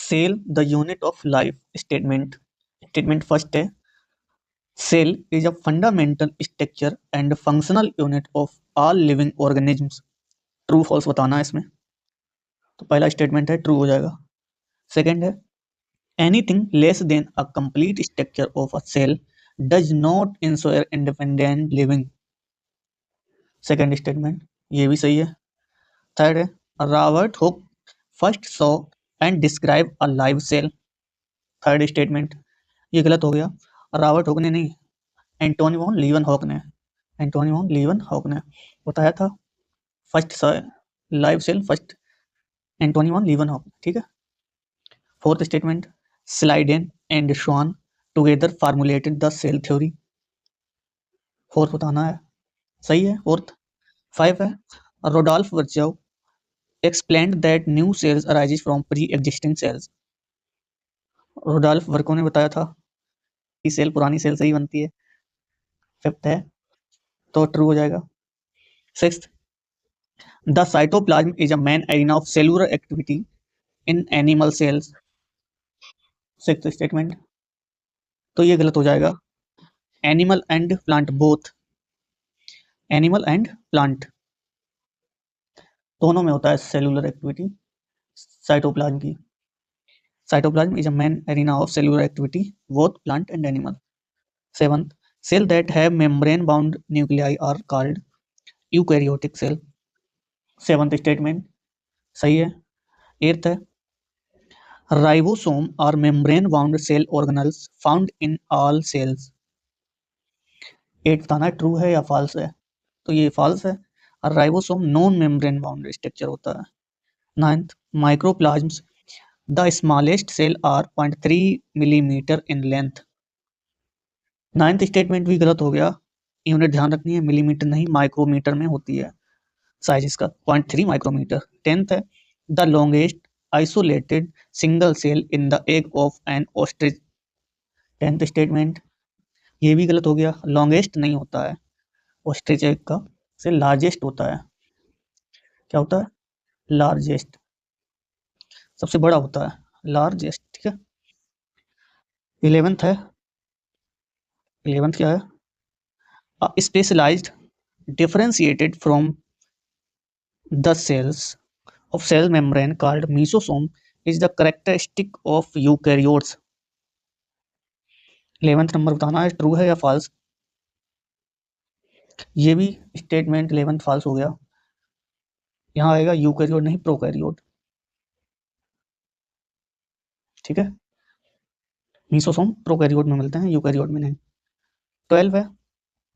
Cell the unit of life statement first है, cell is a fundamental structure and functional unit of all living organisms. True false बताना है इसमें, तो पहला statement है true हो जाएगा। सेकंड है, anything less than a complete structure of a cell does not ensure independent living. Second statement ये भी सही है। थर्ड है, Robert Hooke first saw and describe a live cell. Third statement ये गलत हो गया, रॉबर्ट हुक ने नहीं, एंटोनी वॉन लीवनहॉक ने बताया था first live cell first Antonie van Leeuwenhoek, ठीक है। Fourth statement, Schleiden and Schwann together formulated the cell theory. Fourth बताना है, सही है फोर्थ। फाइव है, Rudolf Virchow explained that new cells arises from pre-existing cells। Rudolf Virchow ने बताया था कि सेल पुरानी सेल से ही बनती है। फिफ्थ है, तो ट्रू हो जाएगा। Sixth, the cytoplasm is a main arena of cellular activity in animal cells. Sixth statement, तो ये गलत हो जाएगा, animal and plant both, animal and plant दोनों में होता है सेलुलर एक्टिविटी साइटोप्लाज्म की। Cytoplasm is a main arena of cellular activity both plant and animal. Seventh, cell that have membrane bound nuclei are called eukaryotic cell. Seventh statement सही है। Eighth है, ribosome are membrane bound cell organelles found in all cells. Eight बताना है true है या false है, तो ये फॉल्स है, और ribosome non membrane bound structure होता है। Ninth, mycoplasmas the smallest cell are 0.3 millimetre in length. Ninth statement भी गलत हो गया, यूनिट ध्यान रखनी है, मिलीमीटर नहीं माइक्रोमीटर में होती है साइज इसका, 0.3 माइक्रोमीटर। टेंथ है, the longest isolated single cell in the egg of an ostrich. Tenth statement ये भी गलत हो गया, लॉन्गेस्ट नहीं होता है ऑस्ट्रिच एग का, से लार्जेस्ट होता है। क्या होता है? लार्जेस्ट, सबसे बड़ा होता है लार्जेस्ट, ठीक है। 11th है, 11th क्या है, specialised differentiated from the cells of cell membrane called mesosome is the characteristic of eukaryotes। 11th number बताना है ट्रू है या फॉल्स। ये भी स्टेटमेंट 11th फॉल्स हो गया, यहाँ आएगा यूकैरियोट नहीं प्रोकैरियोट, ठीक है। मीसोसोम प्रोकैरियोट में मिलते हैं, यूकैरियोट में नहीं। 12 है,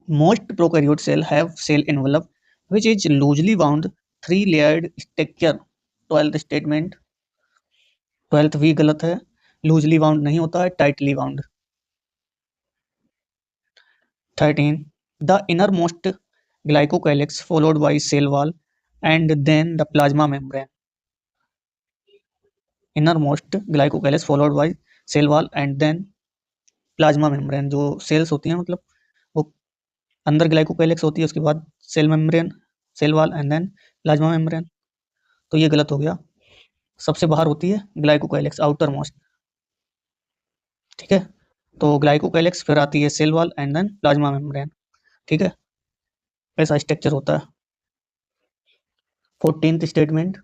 most prokaryote cell have cell envelope which is loosely bound 3-layered structure। 12th statement 12th भी गलत है, लूजली बाउंड नहीं होता है, tightly bound. 13, the innermost glycocalyx followed by cell wall and then the plasma membrane। innermost glycocalyx followed by cell wall and then plasma membrane, जो sales होती हैं मतलब वो अंदर ग्लाइकोकैलिक्स होती है, उसके बाद cell membrane, cell wall and then plasma membrane, तो ये गलत हो गया, सबसे बाहर होती है ग्लाइकोकैलिक्स आउटर मोस्ट, ठीक है। तो ग्लाइकोकैलिक्स फिर आती है cell wall and then plasma membrane, ठीक है, ऐसा स्ट्रक्चर होता है। 14th statement,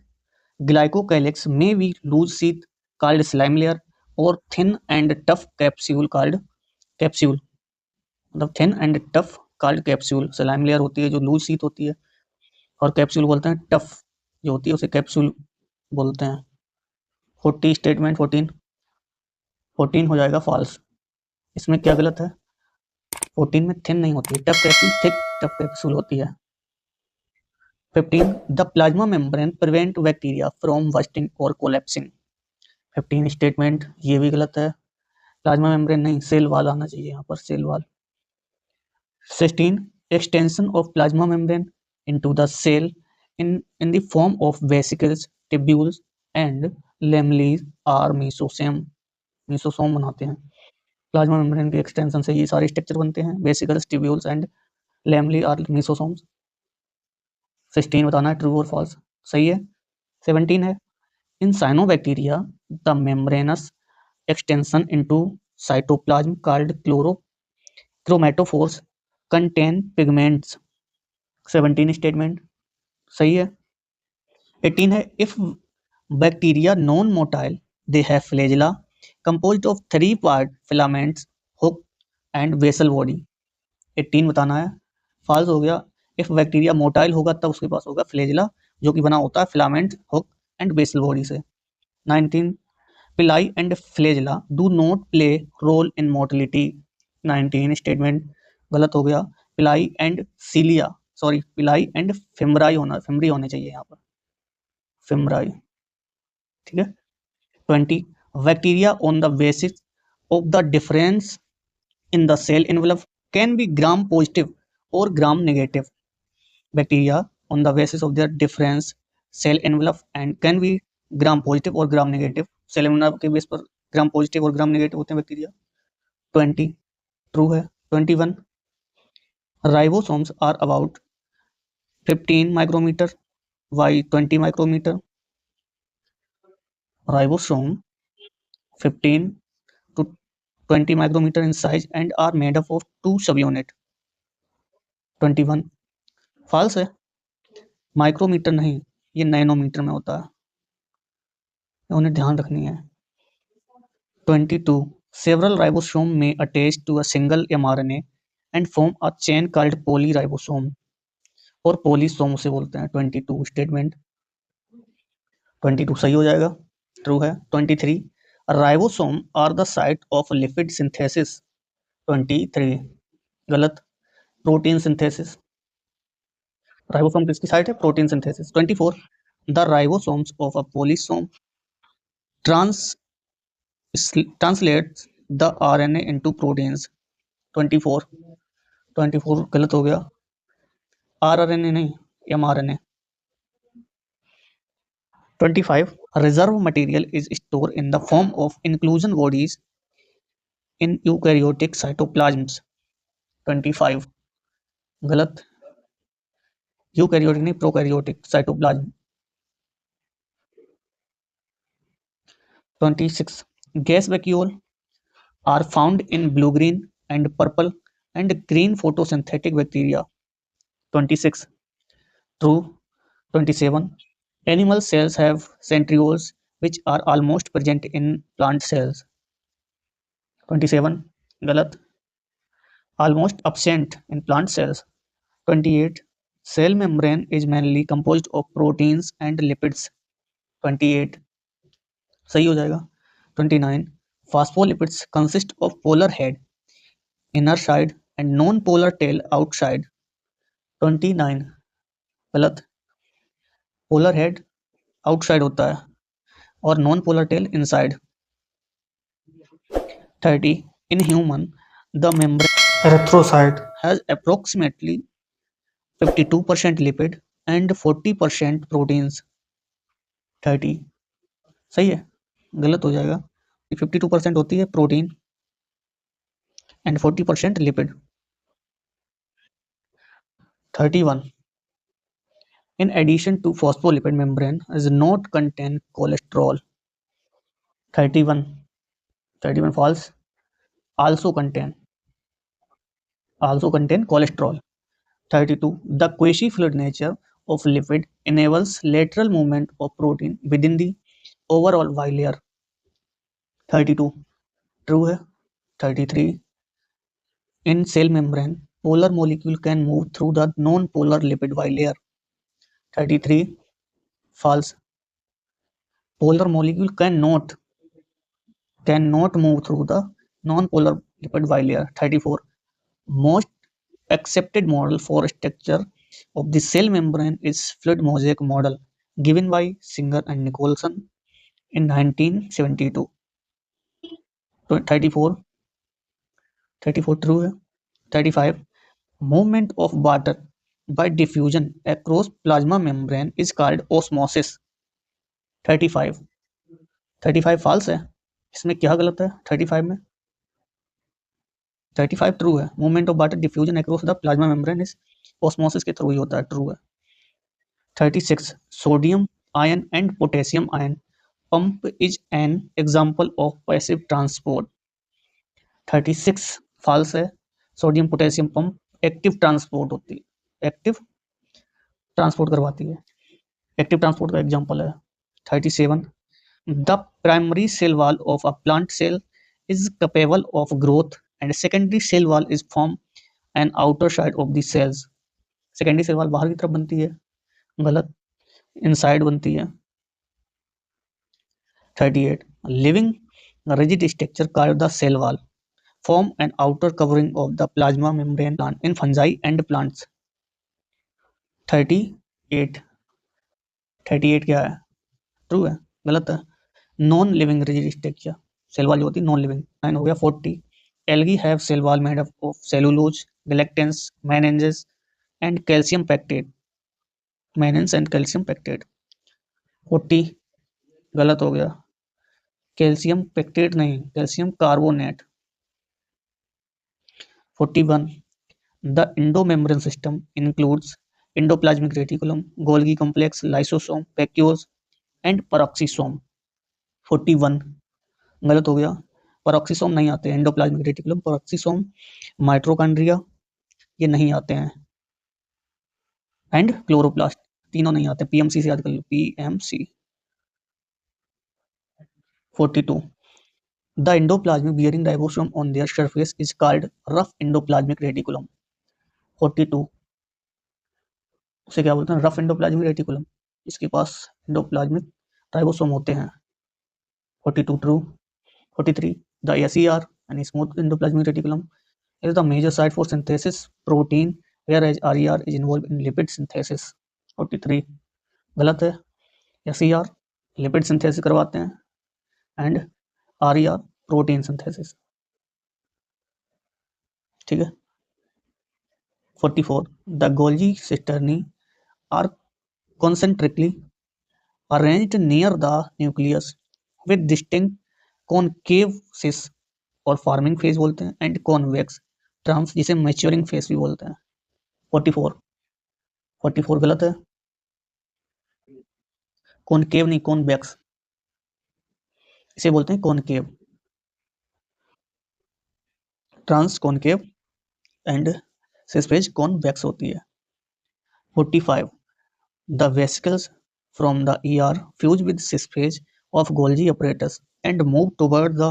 glycocalyx may be loose sheath called slime layer और thin and tough capsule called capsule, मतलब thin and tough called capsule. Slime layer होती है जो लूज शीथ होती है, और कैप्सूल बोलते हैं टफ जो होती है उसे कैप्सूल बोलते हैं। 40 स्टेटमेंट 14 हो जाएगा फॉल्स। इसमें क्या गलत है, 14 में थिन नहीं होती है, tough capsule thick tough capsule होती है। 15, the plasma membrane prevent bacteria from bursting और कोलैप्सिंग। 15 स्टेटमेंट ये भी गलत है, प्लाज्मा मेम्ब्रेन नहीं, सेल वॉल आना चाहिए यहाँ पर, cell wall. 16, extension of plasma membrane into the cell in the form of vesicles, tubules and lamellae are mesosome बनाते हैं। प्लाज्मा मेम्ब्रेन के एक्सटेंशन से ये सारे स्ट्रक्चर बनते हैं, vesicles, tubules and lamellae are mesosomes. 16 बताना है ट्रू और फॉल्स, सही है। 17 है, इन cyanobacteria the membranous extension into cytoplasm called chromatophores contain pigments. 17 statement सही है। 18 है if bacteria non-motile they have flagella composed of 3 part filaments hook and basal body। 18 बताना है। फॉल्स हो गया। इफ बैक्टीरिया मोटाइल होगा तब उसके पास होगा फ्लैजिला जो कि बना होता है filament hook and basal body से। 19 pili and flagella do not play role in motility. 19 statement गलत हो गया। पिलाई एंड सीलिया पिलाई एंड फेमरी होने चाहिए यहाँ पर, फेमराई। ठीक है। 20 bacteria on the basis of the difference in the cell envelope can be gram positive or gram negative. Bacteria on the basis of their difference cell envelope and can be gram positive or gram negative. Cell envelope के base पर gram positive और gram negative होते हैं bacteria. 20 true है। 21 ribosomes are about 15 micrometer by 20 micrometer. Ribosome 15 to 20 micrometer in size and are made up of 2 subunit. 21 false है। Micrometer नहीं, ये nanometre में होता है, उन्हें ध्यान रखनी है। 22 several ribosome may attach to a single mRNA and form a chain called polyribosome और पोलीसोम उसे बोलते हैं। 22 स्टेटमेंट 22 सही हो जाएगा, ट्रू है। 23 ribosome are the site of lipid synthesis. 23 गलत, प्रोटीन सिंथेसिस। राइबोसोम किसकी साइट है? Protein synthesis. 24 the ribosomes of a polysome translates the RNA into proteins। 24 गलत हो गया, RNA नहीं mRNA। 25 reserve material is stored in the form of inclusion bodies in eukaryotic cytoplasms। 25 गलत, eukaryotic नहीं prokaryotic cytoplasm. 26 gas vacuole are found in blue green and purple and green photosynthetic bacteria। 26 true। 27 animal cells have centrioles which are almost present in plant cells। 27 गलत, almost absent in plant cells। 28 cell membrane is mainly composed of proteins and lipids। 28 सही हो जाएगा। 29 phospholipids consist of polar head inner side and non-polar tail outside। 29 गलत, polar head outside होता है और non polar tail inside. 30 in human the membrane erythrocyte has approximately 52% lipid and 40% proteins। 30 सही है, गलत हो जाएगा। 52% होती है protein and 40% lipid. 31 in addition to phospholipid membrane does not contain cholesterol। 31 false, also contain cholesterol। 32 the quasi-fluid nature of lipid enables lateral movement of protein within the overall bilayer। 32 true है। 33 in cell membrane polar molecule can move through the non-polar lipid bilayer। 33 false, polar molecule cannot move through the non-polar lipid bilayer। 34 most accepted model for structure of the cell membrane is fluid mosaic model given by Singer and Nicholson in 1972। 34 true है। 35 movement of water by diffusion across plasma membrane is called osmosis। 35 false है। इसमें क्या गलत है? 35 में 35 true है। Movement of water diffusion across the plasma membrane is osmosis के through ही होता है, ट्रू है। 36 sodium ion and potassium ion pump is an example of passive transport. 36 false है. Sodium potassium pump active transport होती है, active transport करवाती है, active transport का एग्जांपल है. 37 the primary cell wall of a plant cell is capable of growth and secondary cell wall is formed an outer side of the cells. Secondary cell wall बाहर की तरफ बनती है, गलत, इनसाइड बनती है. 38 living rigid structure called the cell wall form an outer covering of the plasma membrane plant in fungi and plants. 38 38 क्या है, ट्रू है, गलत है. Non living rigid structure, cell wall जो होती है नॉन लिविंग. 9 हो गया. 40 algae have cell wall made up of cellulose, galactans, mannans and calcium pectate. mannans and calcium pectate. 40 गलत हो गया, कैल्शियम पेक्टेट नहीं, calcium carbonate. 41 the endomembrane system includes endoplasmic reticulum, Golgi complex, lysosome, vacuoles and peroxisome. 41 गलत हो गया, peroxisome नहीं आते हैं. एंडोप्लाज्मिक रेटिकुलम, पेरोक्सिसोम, माइट्रोकॉन्ड्रिया ये नहीं आते हैं, एंड क्लोरोप्लास्ट तीनों नहीं आते. पीएमसी से याद कर लो, PMC. 42 the endoplasmic bearing ribosome on their surface is called rough endoplasmic reticulum. 42 उसे क्या बोलते हैं, रफ एंडोप्लाज्मिक रेटिकुलम, इसके पास एंडोप्लाज्मिक राइबोसोम होते हैं. 42 true. 43 the SER and smooth endoplasmic reticulum is the major site for synthesis protein whereas RER is involved in lipid synthesis. 43 गलत है, SER lipid synthesis करवाते हैं एंड RER प्रोटीन सिंथेसिस. ठीक है. 44 the Golgi cisternae are concentrically arranged near the nucleus with distinct concave और forming phase बोलते हैं and convex trans जिसे मैच्योरिंग फेज भी बोलते हैं. 44 गलत है, कॉनकेव नहीं कॉन्वेक्स, इसे बोलते हैं concave. Trans concave and cis phase convex होती है. 45 the vesicles from the ER fuse with cis phase of Golgi apparatus and move toward the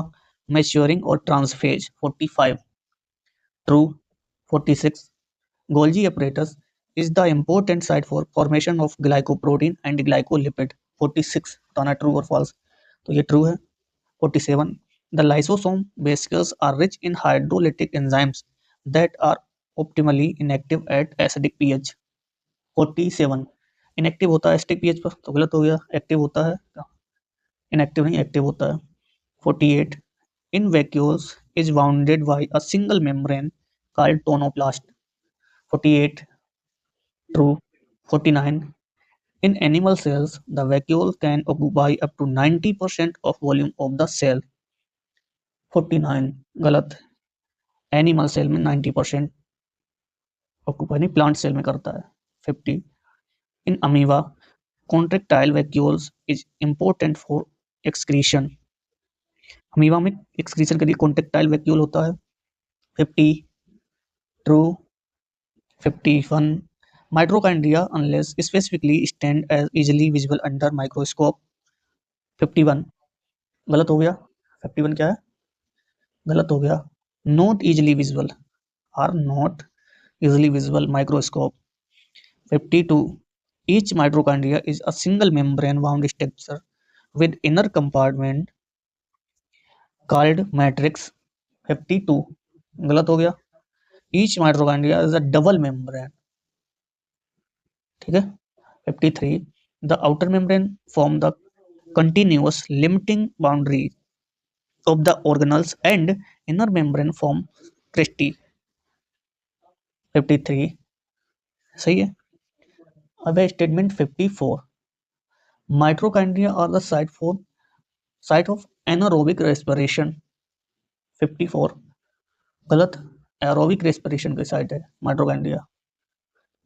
maturing or trans phase. 45 true. 46 Golgi apparatus is the important site for formation of glycoprotein and glycolipid. 46 बताना true और false, तो ये true है. 47 the lysosome vesicles are rich in hydrolytic enzymes that are optimally inactive at acidic pH. 47 inactive होता है acidic pH पर, तो गलत हो गया, एक्टिव होता है, इनएक्टिव नहीं एक्टिव होता है. 48 in vacuoles is bounded by a single membrane called tonoplast. 48 true. 49 in animal cells the vacuole can occupy up to 90% of volume of the cell. 49 गलत, एनिमल सेल में 90% ऑक्यूपाई नहीं, plant cell में करता है. 50 in amoeba contractile vacuoles is important for excretion. Amoeba में excretion के लिए contractile vacuole होता है. 50 true. 51 mitochondria unless specifically stand as easily visible under microscope. 51 गलत हो गया, 51 क्या है, गलत हो गया, not easily visible, are not easily visible microscope. 52 each mitochondria is a single membrane wound structure with inner compartment called matrix. 52 गलत हो गया, each mitochondria is a double membrane. ठीक है. 53 the outer membrane form the continuous limiting boundary of the organelles and inner membrane form cristae. 53 सही है. अब है statement 54 mitochondria are the site of anaerobic respiration. 54 गलत, एरोबिक रेस्पिरेशन के site है mitochondria.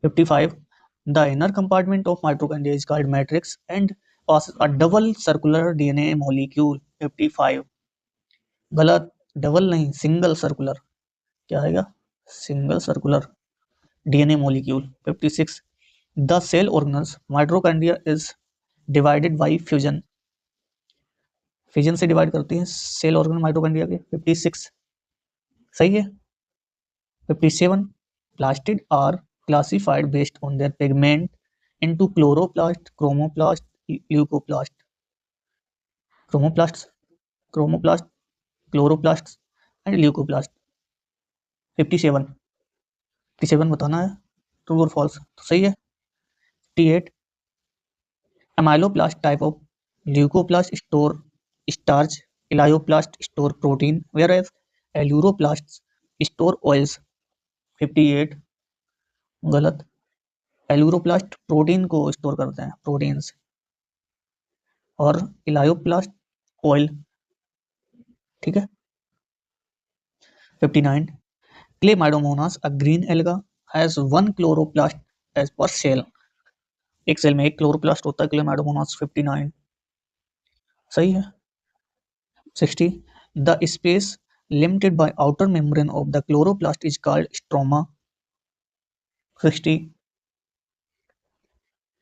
55 the inner compartment of mitochondria is called matrix and passes a double circular DNA molecule. 55 गलत, double नहीं, single circular, क्या आएगा, single circular DNA molecule. 56 the cell organelles mitochondria is divided by fusion. Fission से divide करती हैं cell organ mitochondria के. 56 सही है. 57 plastid are classified based on their pigment into chloroplast, chromoplast, leucoplast. Chromoplast, chromoplast, chloroplast and leucoplast. 57 57 बताना है true और false, तो सही है. 58 amyloplast type of leucoplast store starch, elioplast store protein, whereas aleuroplasts store oils. 58 गलत, एलूरोप्लास्ट protein को store करते हैं, प्रोटीन्स, और इलायोप्लास्ट ऑयल. ठीक है. 59 Chlamydomonas a green alga has one chloroplast as per cell. एक सेल में एक क्लोरोप्लास्ट होता है क्लेमाइडोमोनास. 59 सही है. 60 the space limited by outer membrane of the chloroplast is called stroma. 60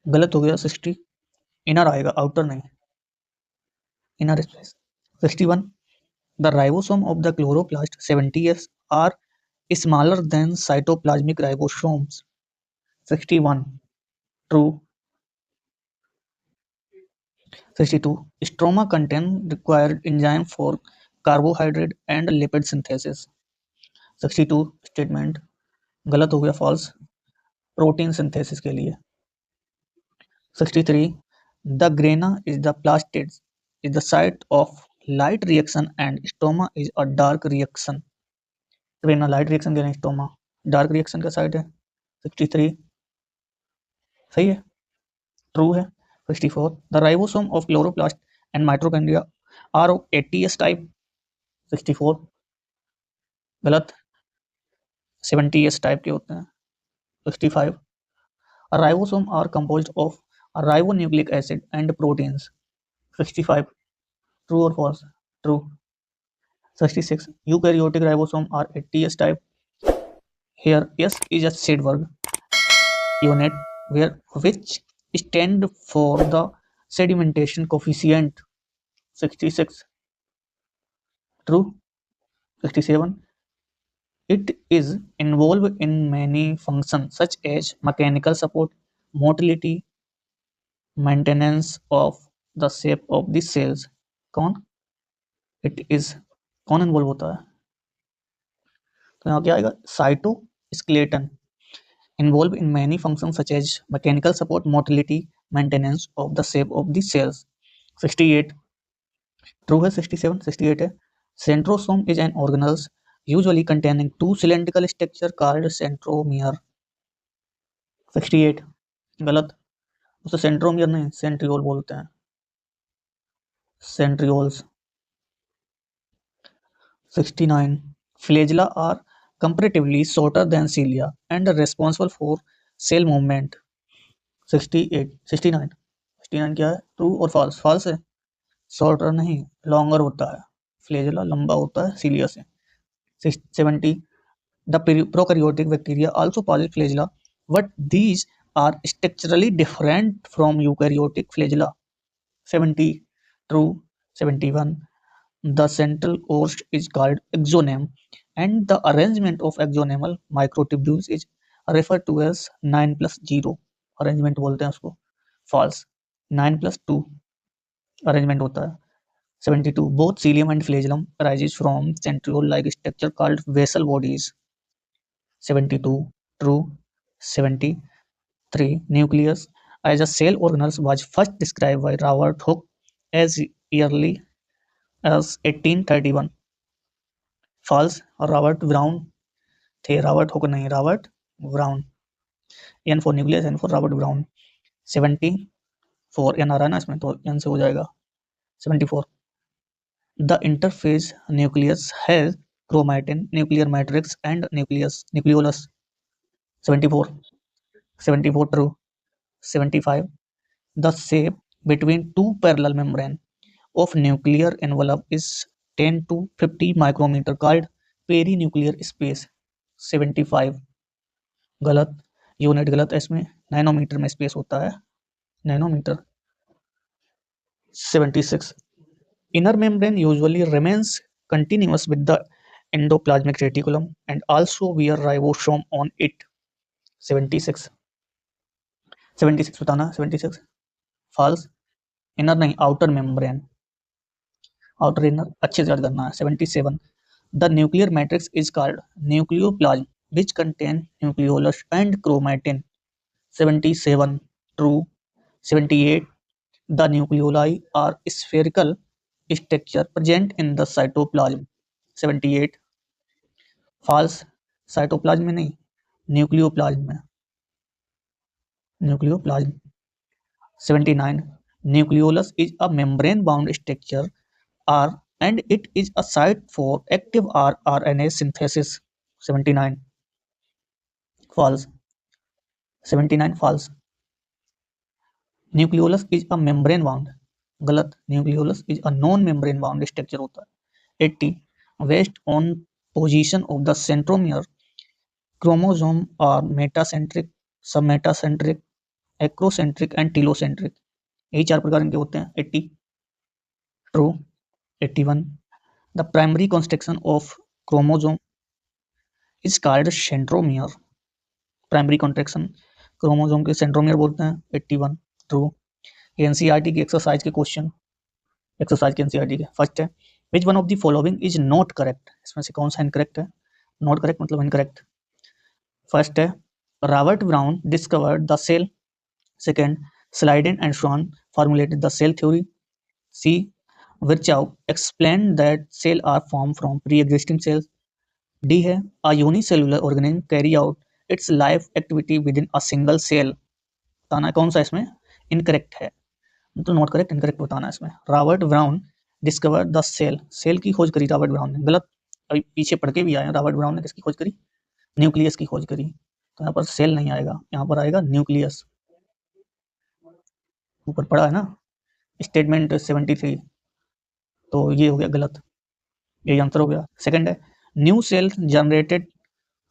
गलत हो गया. 60 इनर आएगा, आउटर नहीं, inner space. 61 the ribosome of the chloroplast 70s are smaller than cytoplasmic ribosomes. 61 true. 62 stroma contain required enzyme for carbohydrate and lipid synthesis. 62 statement गलत हो गया, false, protein synthesis के लिए. 63 the grana is the plastid is the site of light reaction and stroma is a dark reaction. grana light reaction के लिए, stoma dark reaction का site है. 63 सही है, ट्रू है. 64 the ribosome of chloroplast and mitochondria are of ATS type. 64 गलत, 70s type के होते हैं. 65 a ribosome are composed of a ribonucleic acid and proteins. 65 true or false, true. 66 eukaryotic ribosome are ATS type. Here S is a Sedberg unit where which stand for the sedimentation coefficient. 66 true. 67 it is involved in many functions such as mechanical support, motility, maintenance of the shape of the cells. कौन, it is कौन involve होता है, तो यहाँ क्या आएगा, cytoskeleton involved in many functions such as mechanical support, motility, maintenance of the shape of the cells. 68 true है. 67 68 है. Centrosome is an organelle usually containing two cylindrical structure called centromere. 68 गलत, उसे सेंट्रोमियर नहीं सेंट्रियोल बोलते हैं, centrioles. 69 flagella are comparatively shorter than cilia and are responsible for cell movement. 68 69 69 क्या है, true और फॉल्स, फॉल्स है, शॉर्टर नहीं लॉन्गर होता है, फ्लैजेला लंबा होता है सीलिया से. 70 the prokaryotic bacteria also possess flagella but these are structurally different from eukaryotic flagella. 70 true. 71 the central course is called exoneme and the arrangement of exonemal microtubules is referred to as 9+0 arrangement बोलते हैं उसको. false, 9+2 arrangement होता है. 72 both cilium and flagellum arises from centriole like structure called vessel bodies. 72 true. 73 nucleus as a cell organelle was first described by Robert Hooke as early as 1831. false, Robert Brown थे, Robert Hooke नहीं, Robert Brown. N for nucleus, N for Robert Brown. 74 N आ रहा है ना इसमें तो N से हो जाएगा. 74 the interphase nucleus has chromatin, nuclear matrix and nucleolus. 74 74 true. 75 the shape between two parallel membrane of nuclear envelope is 10 to 50 micrometer called perinuclear space. 75 गलत, यूनिट गलत है इसमें, नैनोमीटर में स्पेस होता है, nanometre. 76 inner membrane usually remains continuous with the endoplasmic reticulum and also wear ribosome on it. 76 76 बताना, 76 false, inner नहीं, outer membrane, outer inner अच्छे से याद करना है। 77 the nuclear matrix is called nucleoplasm which contain nucleolus and chromatin. 77 true. 78 the nucleoli are spherical structure present in the cytoplasm. 78 false, cytoplasm में नहीं, nucleoplasm में, nucleoplasm. 79 nucleolus is a membrane bound structure R and it is a site for active rRNA synthesis. 79 false, 79 false, nucleolus is a membrane bound, गलत, nucleolus is a non membrane bound structure होता है। 80 based on position of the centromere chromosome are metacentric, submetacentric, acrocentric and telocentric, यही चार प्रकार इनके होते हैं। 80 true। 81 the primary construction of chromosome is called centromere, primary contraction chromosome के centromere बोलते हैं। 81 ट्रू। एनसीईआरटी की एक्सरसाइज के क्वेश्चन, एक्सरसाइज के एनसीईआरटी के फर्स्ट है which one of the following is not correct, इसमें से कौन सा इनकरेक्ट है, नॉट करेक्ट मतलब इनकरेक्ट। फर्स्ट है Robert Brown discovered the cell, second Schleiden and Schwann formulated the cell theory, C Virchow explain that cell are form from pre existing cells, D है अ unicellular organism carry out its life activity within a single cell, बताना है कौन सा इसमें incorrect है, तो not correct incorrect बताना है इसमें। Robert Brown discover the cell, cell की खोज करी रॉबर्ट ब्राउन ने, गलत, अभी पीछे पढ़ के भी आए हैं, रॉबर्ट ब्राउन ने किसकी खोज करी, न्यूक्लियस की खोज करी, तो यहाँ पर सेल नहीं आएगा, यहाँ पर आएगा न्यूक्लियस, ऊपर पढ़ा है ना स्टेटमेंट 73, तो ये हो गया गलत, ये आंसर हो गया। सेकंड है न्यू सेल जनरेटेड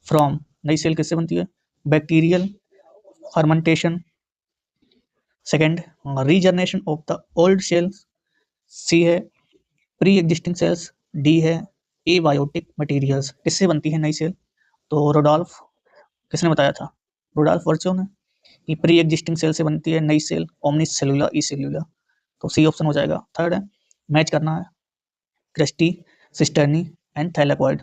फ्रॉम, नई सेल किससे बनती है, bacterial fermentation. Second regeneration of the old cells, C है प्री एग्जिस्टिंग सेल्स, डी है एबायोटिक मटेरियल्स। किससे बनती है नई सेल, तो रोडोल्फ, किसने बताया था, रोडोल्फ वर्चो ने, कि प्री एग्जिस्टिंग सेल से बनती है नई सेल, ओमनी सेलुलर ई सेलुलर, तो सी ऑप्शन हो जाएगा। थर्ड है मैच करना है क्रेस्टी, सिस्टर्नी एंड थैलेकॉइड,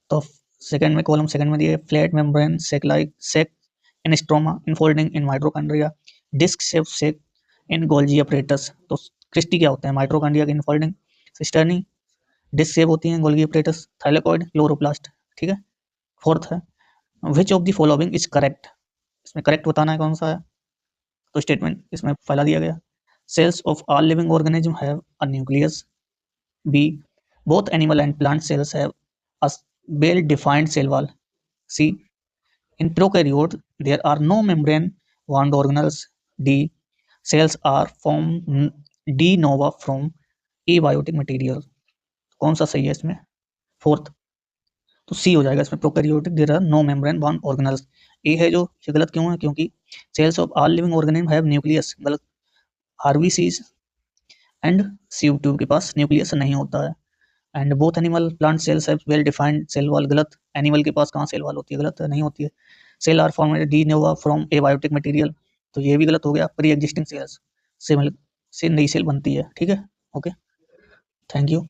तो सेकंड में कॉलम सेकंड में दिए flat membrane sac like sac in stroma infolding in mitochondria, disc shape sac in Golgi apparatus, तो क्रिस्टी क्या होते हैं माइटोकॉन्ड्रिया के इनफोल्डिंग, सिस्टर्नी डिस्क शेप होती हैं गोल्गी अपरेटस, थाइलेकॉइड क्लोरोप्लास्ट, ठीक है। फोर्थ है which of the following is correct, इसमें करेक्ट बताना है कौन सा है, तो स्टेटमेंट इसमें पहला दिया गया cells of all living organism have a nucleus, b both animal and plant cells have a well defined cell wall, C in prokaryote there are no membrane wound organelles, D cells are formed de novo from abiotic material, कौन सा सही है इसमें, fourth, तो सी हो जाएगा इसमें prokaryotic there are no membrane bound organelles. A है जो, ये गलत क्यों है, क्योंकि cells of all living organism have nucleus, गलत, आरबीसीज एंड सीयू ट्यूब के पास न्यूक्लियस नहीं होता है, and both animal plant cells have well defined cell wall, गलत, एनिमल के पास कहाँ सेल वॉल होती है, गलत है, नहीं होती है। Cell are formed de novo from abiotic material, तो ये भी गलत हो गया, प्री एग्जिस्टिंग सेल्स से नई सेल बनती है, ठीक है, ओके, थैंक यू।